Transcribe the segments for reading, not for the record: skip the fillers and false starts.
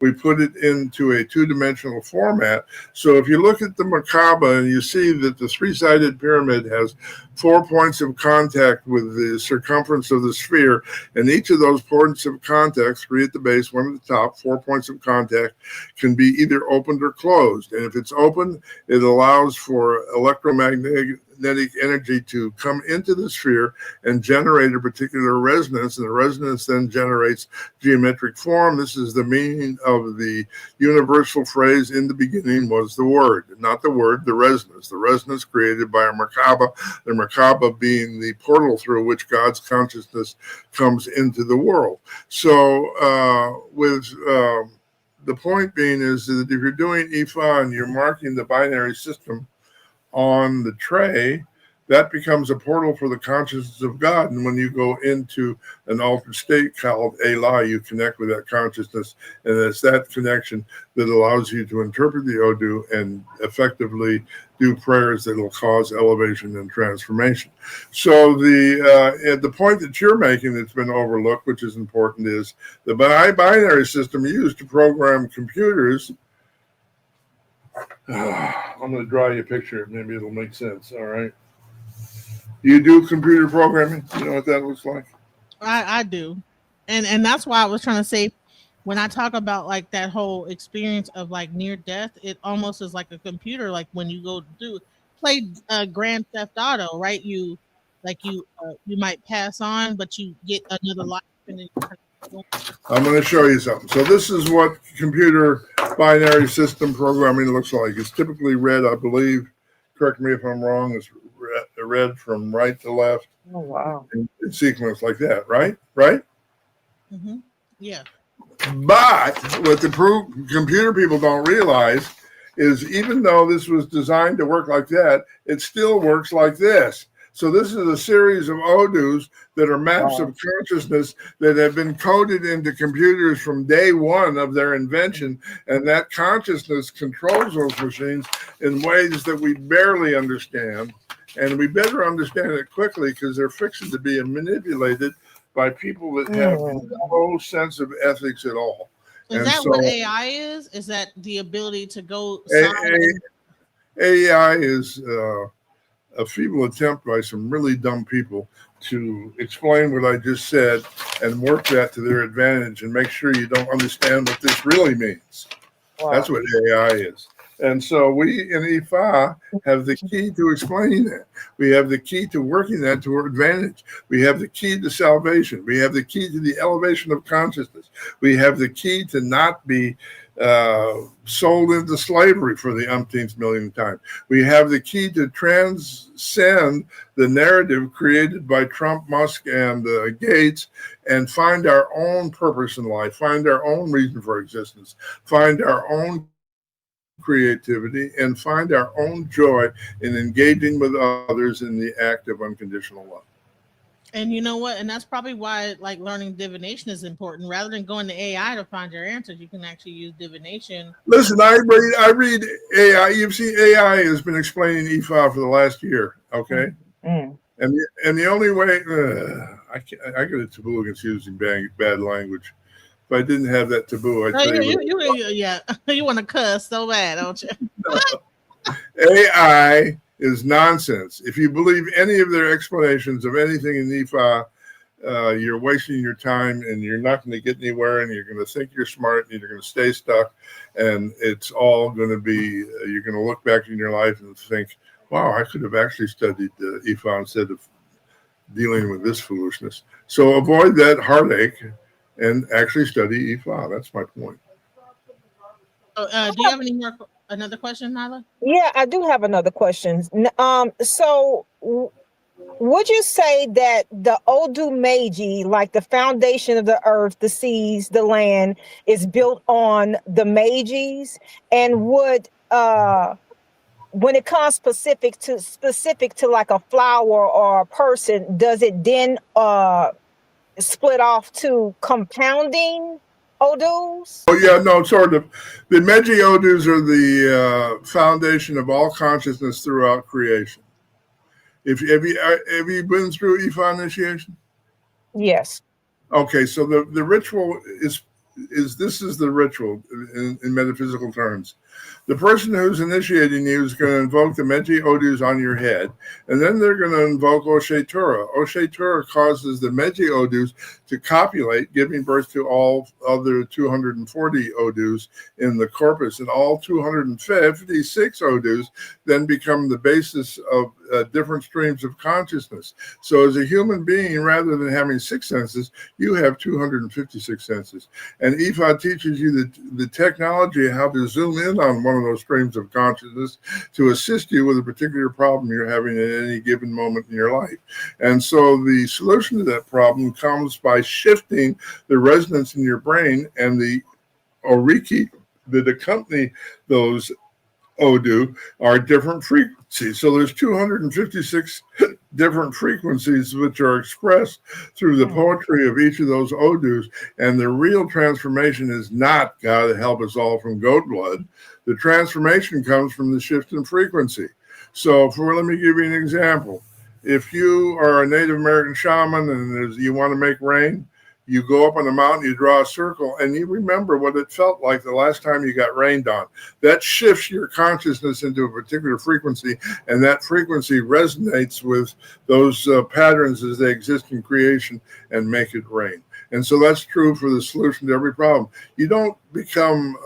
we put it into a two-dimensional format. So if you look at the Merkaba and you see that the three-sided pyramid has 4 points of contact with the circumference of the sphere, and each of those points of contact, 3 at the base, 1 at the top, 4 points of contact, can be either opened or closed. And if it's open, it allows for electromagnetic energy to come into the sphere and generate a particular resonance, and the resonance then generates geometric form. This is the meaning of the universal phrase, in the beginning was the word, not the word, the resonance created by a Merkaba, the Merkaba being the portal through which God's consciousness comes into the world. So the point being is that if you're doing Ifa and you're marking the binary system on the tray, that becomes a portal for the consciousness of God. And when you go into an altered state called Elah, you connect with that consciousness. And it's that connection that allows you to interpret the Odu and effectively do prayers that will cause elevation and transformation. So the point that you're making that's been overlooked, which is important, is the binary system used to program computers. I'm going to draw you a picture. Maybe it'll make sense. All right. You do computer programming? You know what that looks like? I do. And that's why I was trying to say, when I talk about like that whole experience of like near death, it almost is like a computer. Like when you go play Grand Theft Auto, right? You might pass on, but you get another life. And then I'm going to show you something. So this is what computer binary system programming looks like. It's typically read, I believe, correct me if I'm wrong, it's read from right to left. Oh, wow. In sequence like that, right? Right? Mm-hmm. Yeah. But what the computer people don't realize is even though this was designed to work like that, it still works like this. So this is a series of Odus that are maps of consciousness that have been coded into computers from day one of their invention. And that consciousness controls those machines in ways that we barely understand. And we better understand it quickly because they're fixing to be manipulated by people that have no sense of ethics at all. Is that what AI is? Is that the ability to go? AI is a feeble attempt by some really dumb people to explain what I just said and work that to their advantage and make sure you don't understand what this really means. Wow. That's what AI is. And so we in Ifa have the key to explaining that. We have the key to working that to our advantage. We have the key to salvation. We have the key to the elevation of consciousness. We have the key to not be sold into slavery for the umpteenth millionth time. We have the key to transcend the narrative created by Trump, Musk, and Gates and find our own purpose in life, find our own reason for existence, find our own creativity, and find our own joy in engaging with others in the act of unconditional love. And you know what? And that's probably why like learning divination is important. Rather than going to AI to find your answers, you can actually use divination. Listen, I read AI. You've seen AI has been explaining Ifa for the last year, okay? And the only way I get a taboo against using bad language. If I didn't have that taboo, I'd tell you want to cuss so bad, don't you? AI is nonsense. If you believe any of their explanations of anything in Ifa, you're wasting your time and you're not going to get anywhere, and you're going to think you're smart and you're going to stay stuck, and it's all going to be, you're going to look back in your life and think, wow, I could have actually studied Ifa instead of dealing with this foolishness. So avoid that heartache and actually study Ifa. That's my point. Do you have another question, Nyla? Yeah, I do have another question. So would you say that the Odu Meiji, like the foundation of the earth, the seas, the land, is built on the Meijis? And would when it comes specific to like a flower or a person, does it then split off to compounding Odus? Oh yeah, no, sort of. The Meiji Odus are the foundation of all consciousness throughout creation. Have you been through Ifa initiation? Yes. Okay, so the ritual is this is the ritual in metaphysical terms. The person who's initiating you is going to invoke the Meji Odus on your head, and then they're going to invoke Oshe Tura. Oshe Tura causes the Meji Odus to copulate, giving birth to all other 240 Odus in the corpus, and all 256 Odus then become the basis of different streams of consciousness. So as a human being, rather than having 6 senses, you have 256 senses. And Ifa teaches you the technology how to zoom in on one of those streams of consciousness to assist you with a particular problem you're having at any given moment in your life. And so the solution to that problem comes by shifting the resonance in your brain, and the oriki that accompany those Odu are different frequencies. So there's 256 different frequencies which are expressed through the poetry of each of those Odus. And the real transformation is not God help us all from goat blood. The transformation comes from the shift in frequency. So let me give you an example. If you are a Native American shaman and you want to make rain, you go up on the mountain, you draw a circle, and you remember what it felt like the last time you got rained on. That shifts your consciousness into a particular frequency, and that frequency resonates with those patterns as they exist in creation and make it rain. And so that's true for the solution to every problem. You don't become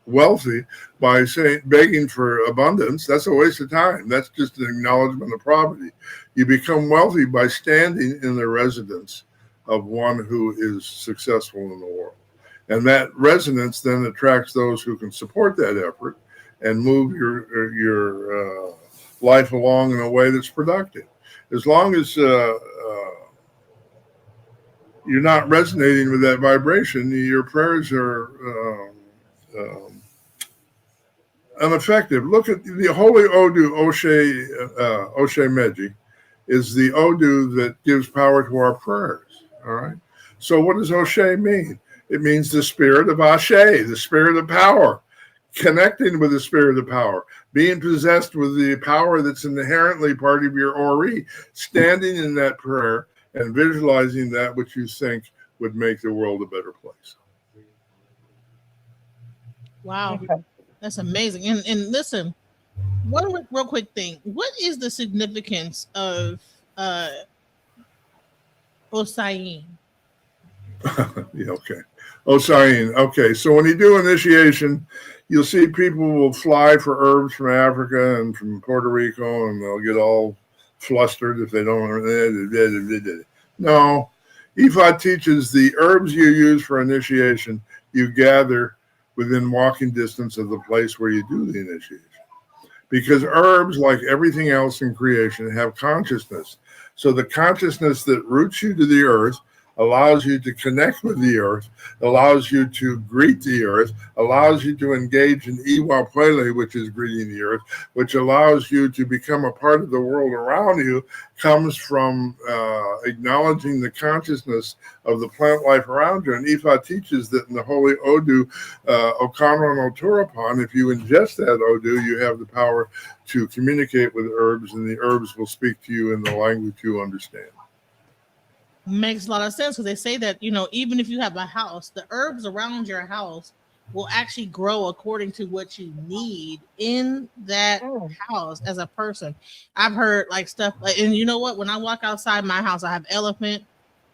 wealthy by begging for abundance. That's a waste of time. That's just an acknowledgement of poverty. You become wealthy by standing in the residence of one who is successful in the world. And that resonance then attracts those who can support that effort and move your life along in a way that's productive. As long as you're not resonating with that vibration, your prayers are ineffective. Look at the Holy Odu Oshe Meji is the Odu that gives power to our prayers. All right. So what does Oshe mean? It means the spirit of Ashe, the spirit of power, connecting with the spirit of power, being possessed with the power that's inherently part of your Ori, standing in that prayer and visualizing that which you think would make the world a better place. Wow. Okay. That's amazing. And listen, one real quick thing. What is the significance of Osayin? Yeah, okay. Osayin. Okay. So when you do initiation, you'll see people will fly for herbs from Africa and from Puerto Rico, and they'll get all flustered if they don't. No. Ifa teaches the herbs you use for initiation, you gather within walking distance of the place where you do the initiation. Because herbs, like everything else in creation, have consciousness. So the consciousness that roots you to the earth allows you to connect with the earth, allows you to greet the earth, allows you to engage in Iwa Pele, which is greeting the earth, which allows you to become a part of the world around you, comes from acknowledging the consciousness of the plant life around you. And Ifa teaches that in the Holy Odu, Okanro no Turapan, if you ingest that Odu, you have the power to communicate with herbs, and the herbs will speak to you in the language you understand. Makes a lot of sense, because they say that, even if you have a house, the herbs around your house will actually grow according to what you need in that house as a person. I've heard like stuff like, and you know what? When I walk outside my house, I have elephant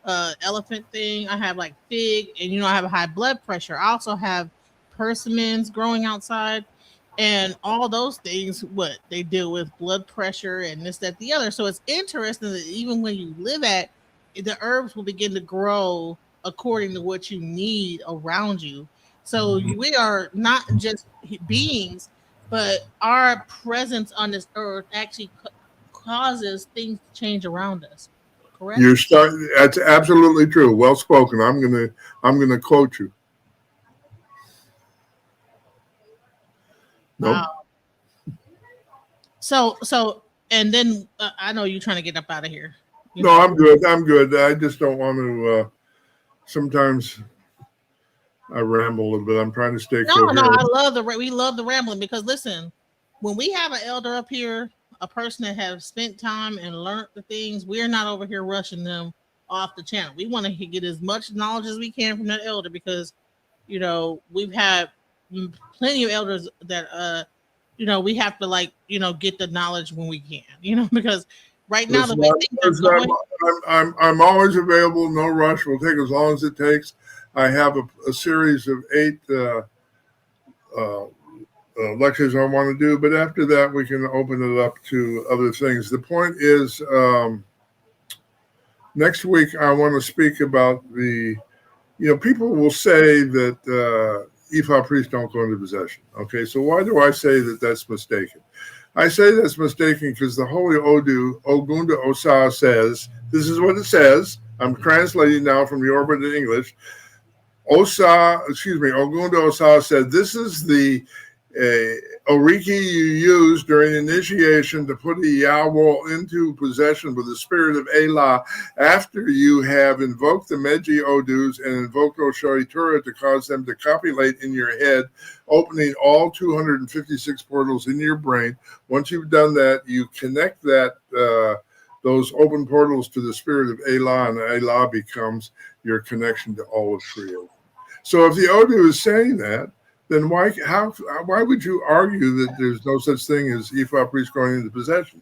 thing. I have like fig, and I have a high blood pressure. I also have persimmons growing outside, and all those things, what they deal with blood pressure and this, that, the other. So it's interesting that even when you live at, the herbs will begin to grow according to what you need around you. So we are not just beings, but our presence on this earth actually causes things to change around us. Correct? That's absolutely true. Well spoken. I'm gonna quote you. Nope. Wow. So, and then I know you're trying to get up out of here. I'm good. I just don't want to. Sometimes I ramble a little bit. I'm trying to stay coherent. No, we love the rambling, because listen, when we have an elder up here, a person that has spent time and learned the things, we're not over here rushing them off the channel. We want to get as much knowledge as we can from that elder because, we've had plenty of elders that, we have to get the knowledge when we can, because right now the Listen, way things are going. I'm always available. No rush. We'll take as long as it takes. I have a series of 8 uh, lectures I want to do, but after that we can open it up to other things. The point is, next week I want to speak about people will say that Ifa priests don't go into possession. Okay, so why do I say that that's mistaken? I say that's mistaken because the Holy Odu, Ogunda Osa, says, this is what it says. I'm translating now from Yoruba to English. Ogunda Osa said, this is the oriki you use during initiation to put a Yawo into possession with the spirit of Ela after you have invoked the Meji Odus and invoked Oshoritura to cause them to copulate in your head, opening all 256 portals in your brain. Once you've done that, you connect those open portals to the spirit of Ela, and Ela becomes your connection to all of creation. So if the Odu is saying that, then why would you argue that there's no such thing as Ifa priests going into possession?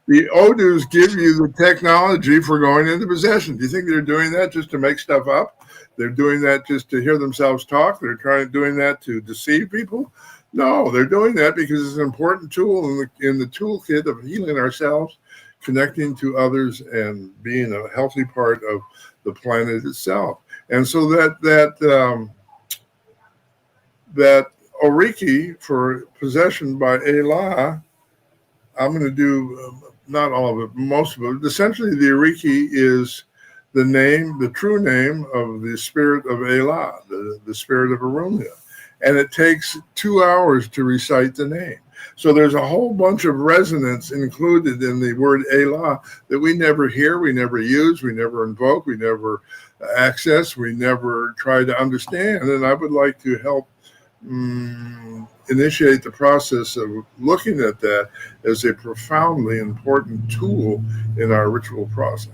The Odus give you the technology for going into possession. Do you think they're doing that just to make stuff up? They're doing that just to hear themselves talk? They're doing that to deceive people? No, they're doing that because it's an important tool in the toolkit of healing ourselves, connecting to others, and being a healthy part of the planet itself. And so that oriki for possession by Ela, I'm going to do not all of it, most of it. Essentially, the oriki is the true name of the spirit of Ela, the spirit of Arunia. And it takes 2 hours to recite the name. So there's a whole bunch of resonance included in the word Ela that we never hear, we never use, we never invoke, we never access, we never try to understand. And I would like to help initiate the process of looking at that as a profoundly important tool in our ritual process.